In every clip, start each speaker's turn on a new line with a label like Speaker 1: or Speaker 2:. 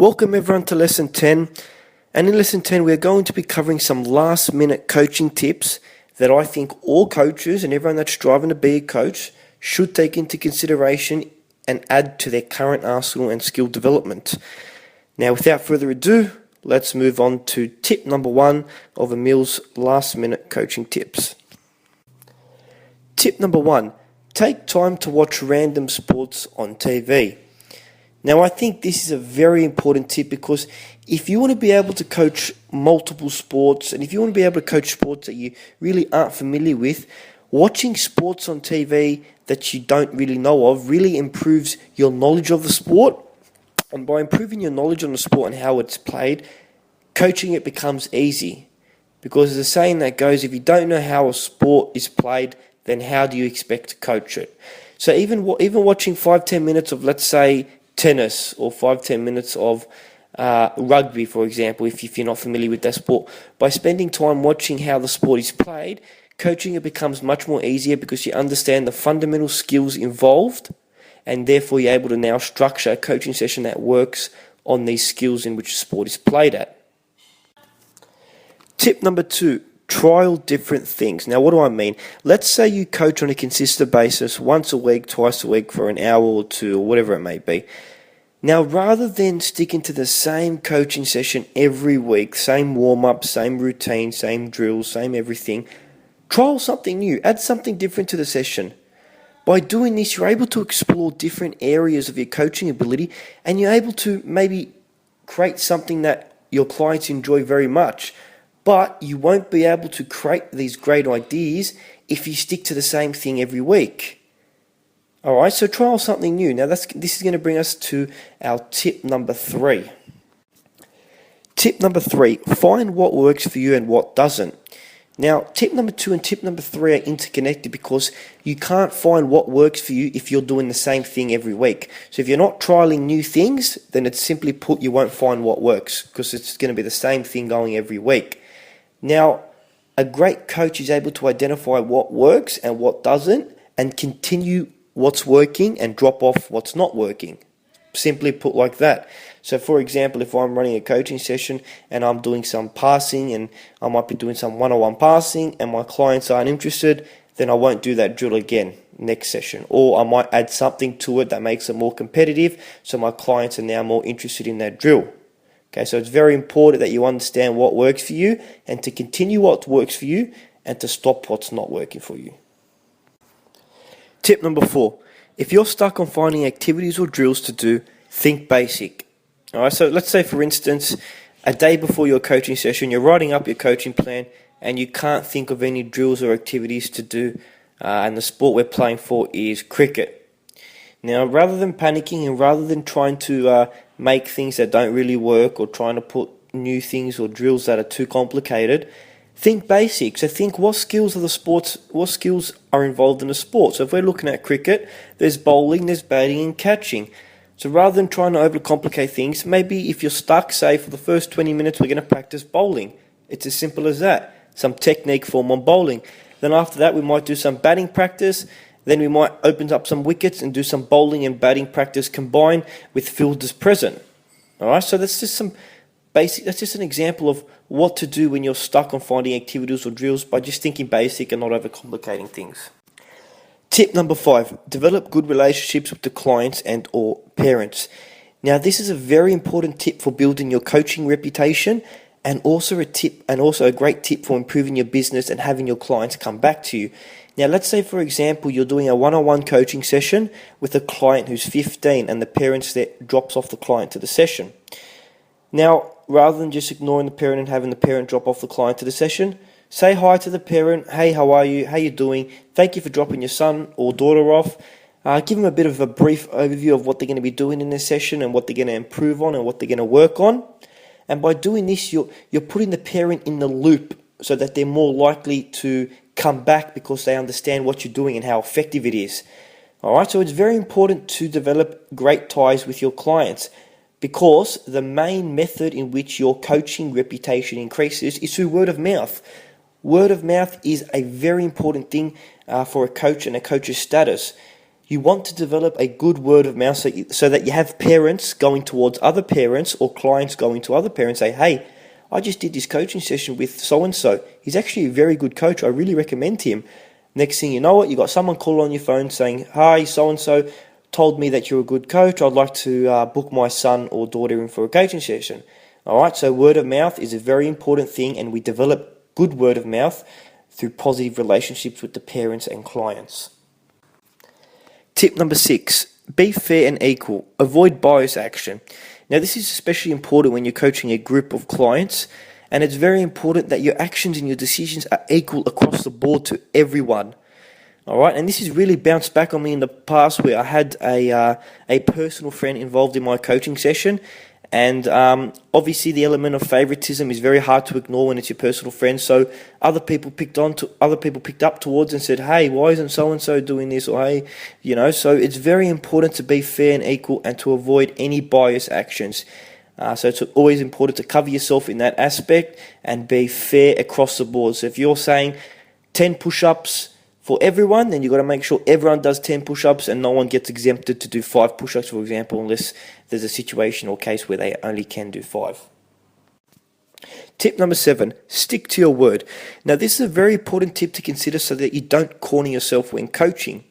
Speaker 1: Welcome everyone to Lesson 10, and in Lesson 10 we're going to be covering some last minute coaching tips that I think all coaches and everyone that's striving to be a coach should take into consideration and add to their current arsenal and skill development. Now without further ado, let's move on to tip number 1 of Emil's last minute coaching tips. Tip number 1, take time to watch random sports on TV. Now, I think this is a very important tip because if you want to be able to coach multiple sports and if you want to be able to coach sports that you really aren't familiar with, watching sports on TV that you don't really know of really improves your knowledge of the sport. And by improving your knowledge on the sport and how it's played, coaching it becomes easy. Because there's a saying that goes, if you don't know how a sport is played, then how do you expect to coach it? So even watching 5-10 minutes of, let's say, tennis or 5-10 minutes of rugby, for example, if you're not familiar with that sport, by spending time watching how the sport is played, coaching it becomes much more easier because you understand the fundamental skills involved, and therefore you're able to now structure a coaching session that works on these skills in which the sport is played at. Tip number 2, trial different things. Now, what do I mean? Let's say you coach on a consistent basis once a week, twice a week for an hour or two or whatever it may be. Now, rather than sticking to the same coaching session every week, same warm-up, same routine, same drills, same everything, trial something new, add something different to the session. By doing this, you're able to explore different areas of your coaching ability and you're able to maybe create something that your clients enjoy very much. But you won't be able to create these great ideas if you stick to the same thing every week. Alright, so trial something new. Now this is going to bring us to our tip number 3. Tip number 3, find what works for you and what doesn't. Now, tip number 2 and tip number 3 are interconnected because you can't find what works for you if you're doing the same thing every week. So if you're not trialing new things, then it's simply put you won't find what works because it's going to be the same thing going every week. Now, a great coach is able to identify what works and what doesn't and continue what's working and drop off what's not working. Simply put like that. So for example, if I'm running a coaching session and I'm doing some passing and I might be doing some one-on-one passing and my clients aren't interested, then I won't do that drill again next session. Or I might add something to it that makes it more competitive so my clients are now more interested in that drill. Okay, so it's very important that you understand what works for you and to continue what works for you and to stop what's not working for you. Tip number 4, if you're stuck on finding activities or drills to do, think basic. Alright, so let's say for instance, a day before your coaching session, you're writing up your coaching plan and you can't think of any drills or activities to do and the sport we're playing for is cricket. Now, rather than panicking and rather than trying to make things that don't really work or trying to put new things or drills that are too complicated, think basic. So think what skills are involved in the sport. So if we're looking at cricket, there's bowling, there's batting and catching. So rather than trying to overcomplicate things, maybe if you're stuck, say for the first 20 minutes we're going to practice bowling. It's as simple as that. Some technique form on bowling. Then after that we might do some batting practice. Then we might open up some wickets and do some bowling and batting practice combined with fielders present. Alright, so that's just some basic, that's just an example of what to do when you're stuck on finding activities or drills by just thinking basic and not overcomplicating things. Tip number 5, develop good relationships with the clients and or parents. Now this is a very important tip for building your coaching reputation and also a great tip for improving your business and having your clients come back to you. Now let's say for example you're doing a one-on-one coaching session with a client who's 15 and the parents that drops off the client to the session. Now rather than just ignoring the parent and having the parent drop off the client to the session, say hi to the parent. Hey, how are you? How you doing? Thank you for dropping your son or daughter off. Give them a bit of a brief overview of what they're going to be doing in this session and what they're going to improve on and what they're going to work on. And by doing this, you're putting the parent in the loop so that they're more likely to come back because they understand what you're doing and how effective it is. Alright, so it's very important to develop great ties with your clients because the main method in which your coaching reputation increases is through word of mouth. Word of mouth is a very important thing for a coach and a coach's status. You want to develop a good word of mouth so that you have parents going towards other parents or clients going to other parents, say, hey, I just did this coaching session with so-and-so. He's actually a very good coach. I really recommend him. Next thing you know it, you got someone call on your phone saying, hi, so-and-so told me that you're a good coach. I'd like to book my son or daughter in for a coaching session. All right, so word of mouth is a very important thing, and we develop good word of mouth through positive relationships with the parents and clients. Tip number 6, be fair and equal. Avoid bias action. Now, this is especially important when you're coaching a group of clients, and it's very important that your actions and your decisions are equal across the board to everyone. All right, and this has really bounced back on me in the past where I had a personal friend involved in my coaching session, and obviously the element of favoritism is very hard to ignore when it's your personal friend. So other people picked up towards and said, "Hey, why isn't so and so doing this?" Or "Hey, So it's very important to be fair and equal and to avoid any bias actions. So it's always important to cover yourself in that aspect and be fair across the board. So if you're saying 10 push-ups for everyone, then you've got to make sure everyone does 10 push-ups and no one gets exempted to do 5 push-ups, for example, unless there's a situation or case where they only can do 5. Tip number 7, stick to your word. Now, this is a very important tip to consider so that you don't corner yourself when coaching.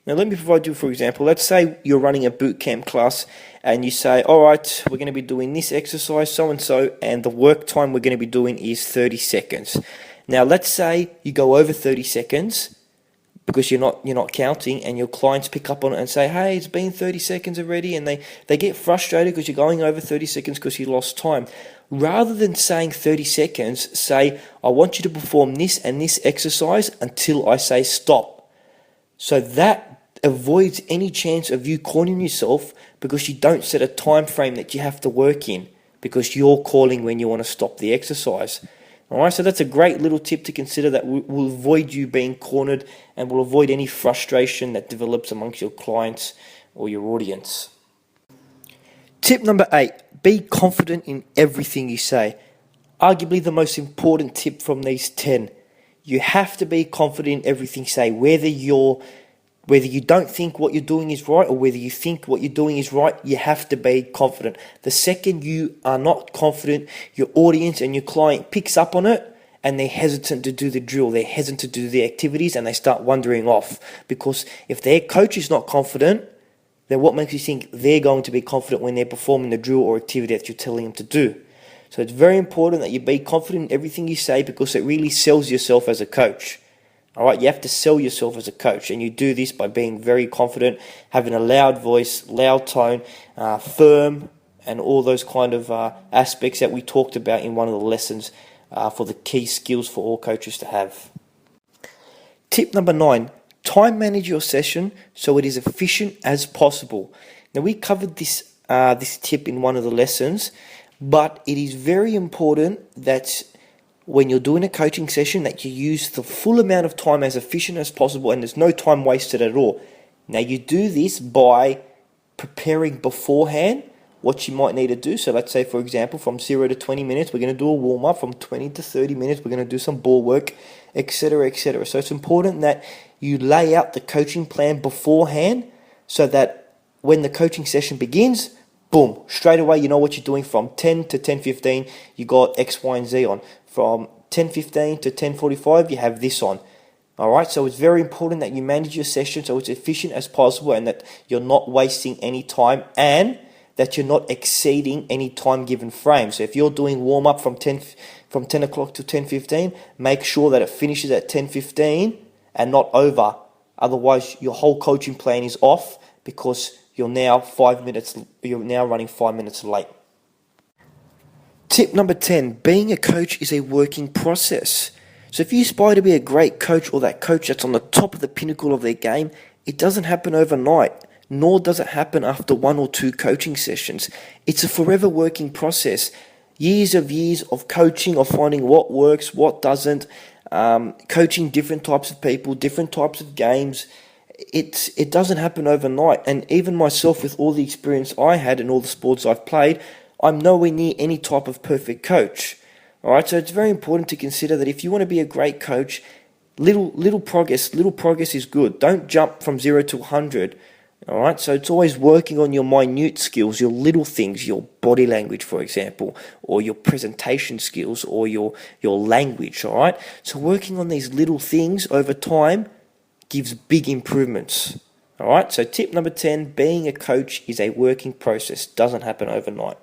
Speaker 1: Now, let me provide you, for example. Let's say you're running a boot camp class and you say, all right, we're going to be doing this exercise, so-and-so, and the work time we're going to be doing is 30 seconds. Now, let's say you go over 30 seconds because you're not counting, and your clients pick up on it and say, hey, it's been 30 seconds already, and they get frustrated because you're going over 30 seconds because you lost time. Rather than saying 30 seconds, say, I want you to perform this and this exercise until I say stop. So that avoids any chance of you cornering yourself because you don't set a time frame that you have to work in because you're calling when you want to stop the exercise. All right, so that's a great little tip to consider that will avoid you being cornered and will avoid any frustration that develops amongst your clients or your audience. Tip number 8, be confident in everything you say. Arguably the most important tip from these 10. You have to be confident in everything you say, whether you don't think what you're doing is right or whether you think what you're doing is right, you have to be confident. The second you are not confident, your audience and your client picks up on it and they're hesitant to do the drill, they're hesitant to do the activities, and they start wandering off. Because if their coach is not confident, then what makes you think they're going to be confident when they're performing the drill or activity that you're telling them to do? So it's very important that you be confident in everything you say because it really sells yourself as a coach. All right, you have to sell yourself as a coach, and you do this by being very confident, having a loud voice, loud tone, firm, and all those kind of aspects that we talked about in one of the lessons for the key skills for all coaches to have. Tip number 9, time manage your session so it is efficient as possible. Now, we covered this tip in one of the lessons, but it is very important that when you're doing a coaching session that you use the full amount of time as efficient as possible and there's no time wasted at all. Now, you do this by preparing beforehand what you might need to do. So let's say, for example, from 0 to 20 minutes, we're going to do a warm-up. From 20 to 30 minutes, we're going to do some ball work, etc., etc. So it's important that you lay out the coaching plan beforehand so that when the coaching session begins, boom, straight away you know what you're doing. From 10 to 10:15, you got X, Y, and Z on. From 10:15 to 10:45, you have this on. All right, so it's very important that you manage your session so it's efficient as possible and that you're not wasting any time and that you're not exceeding any time given frame. So if you're doing warm-up from 10 o'clock to 10:15, make sure that it finishes at 10:15 and not over. Otherwise, your whole coaching plan is off because you're now running 5 minutes late. Tip number 10, being a coach is a working process. So if you aspire to be a great coach or that coach that's on the top of the pinnacle of their game, it doesn't happen overnight, nor does it happen after 1 or 2 coaching sessions. It's a forever working process. Years of coaching, of finding what works, what doesn't, coaching different types of people, different types of games. It doesn't happen overnight. And even myself, with all the experience I had and all the sports I've played, I'm nowhere near any type of perfect coach. All right, so it's very important to consider that if you want to be a great coach, Little progress is good. Don't jump from 0 to 100. All right, so it's always working on your minute skills, your little things, your body language, for example, or your presentation skills, or your language. All right, so working on these little things over time gives big improvements. All right, so tip number 10: being a coach is a working process. Doesn't happen overnight.